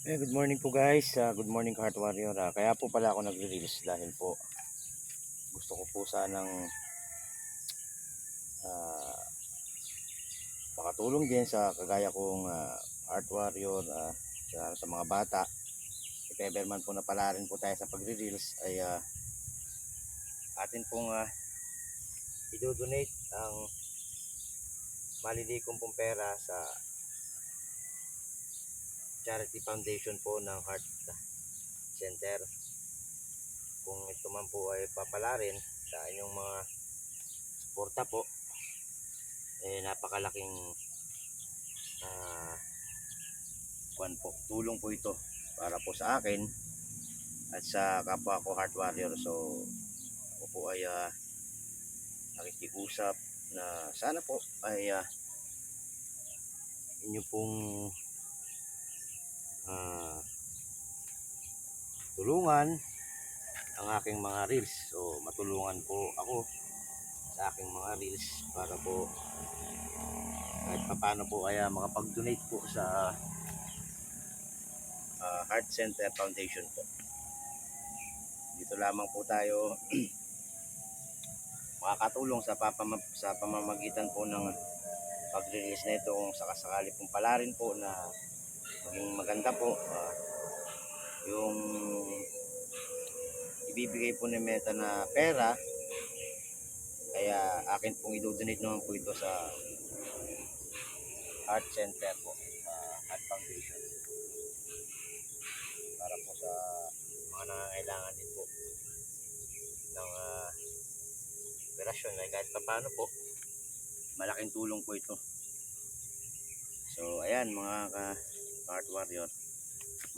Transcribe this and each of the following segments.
Good morning po guys. Good morning Heart Warrior. Kaya po pala ako nagre-reels dahil po gusto ko po sanang ah, makatulong din sa kagaya kong Heart Warrior, sa mga bata. If ever man po napala rin po tayo sa pagre-reels ay atin pong i-donate ang malilikom pong pera sa charity foundation po ng Heart Center. Kung ito man po ay papala rin sa inyong mga suporta po, napakalaking tulong po ito para po sa akin at sa kapwa ko Heart Warrior. So ako po ay nakikiusap na sana po ay inyo pong tulungan ang aking mga reels. So matulungan po ako sa aking mga reels para po kahit paano po ay makapag-donate po sa Heart Center Foundation po. Dito lamang po tayo makakatulong sa pamamagitan po ng pag-release na ito kung sakasakali pong pala rin po na maging maganda po yung ibibigay po ni Meta na pera. Kaya akin pong i-donate naman po ito sa Heart Center po, Heart Foundation, para po sa mga nangangailangan din po ng operasyon na kahit pa paano po malaking tulong po ito. So ayan mga Heart Warrior,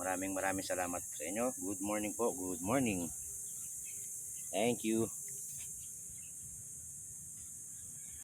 maraming salamat po sa inyo. Good morning po, good morning. Thank you.